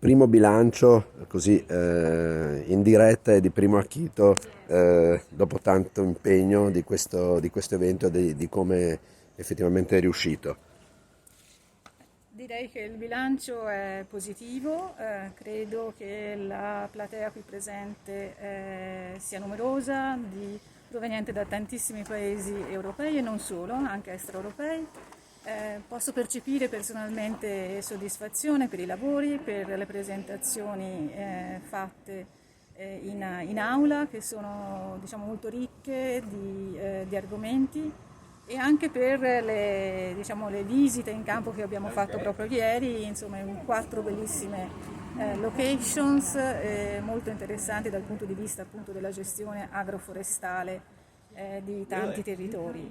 primo bilancio così in diretta e di primo acchito dopo tanto impegno di questo evento e di come effettivamente è riuscito. Direi che il bilancio è positivo, credo che la platea qui presente sia numerosa, proveniente da tantissimi paesi europei e non solo, anche extraeuropei. Posso percepire personalmente soddisfazione per i lavori, per le presentazioni fatte in aula, che sono diciamo, molto ricche di argomenti, e anche per diciamo, le visite in campo che abbiamo fatto proprio ieri, insomma in 4 bellissime locations molto interessanti dal punto di vista appunto della gestione agroforestale di tanti territori,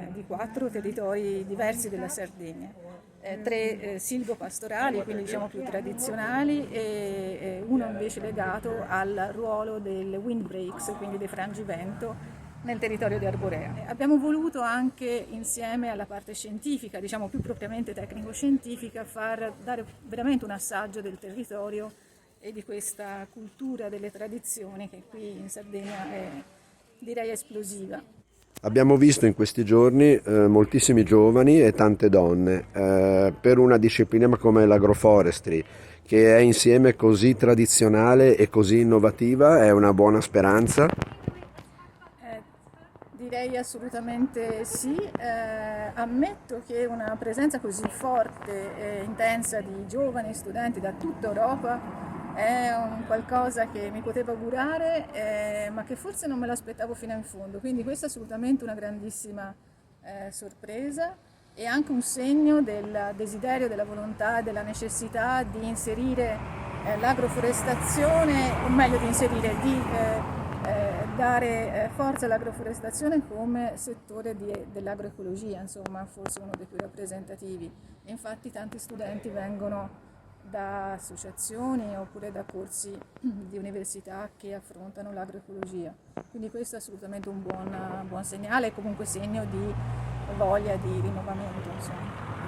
di 4 territori diversi della Sardegna. 3 silvopastorali, quindi diciamo più tradizionali, e uno invece legato al ruolo del windbreaks, quindi dei frangivento nel territorio di Arborea. Abbiamo voluto anche, insieme alla parte scientifica, diciamo più propriamente tecnico-scientifica, dare veramente un assaggio del territorio e di questa cultura delle tradizioni che qui in Sardegna è, direi, esplosiva. Abbiamo visto in questi giorni moltissimi giovani e tante donne per una disciplina come l'agroforestry, che è insieme così tradizionale e così innovativa, è una buona speranza. Eh, Direi assolutamente sì. Ammetto che una presenza così forte e intensa di giovani studenti da tutta Europa è un qualcosa che mi potevo augurare, ma che forse non me l'aspettavo fino in fondo. Quindi questa è assolutamente una grandissima sorpresa e anche un segno del desiderio, della volontà e della necessità di inserire l'agroforestazione, o meglio di dare forza all'agroforestazione come settore dell'agroecologia, insomma, forse uno dei più rappresentativi. E infatti tanti studenti vengono da associazioni oppure da corsi di università che affrontano l'agroecologia. Quindi questo è assolutamente un buon segnale e comunque segno di voglia di rinnovamento, insomma.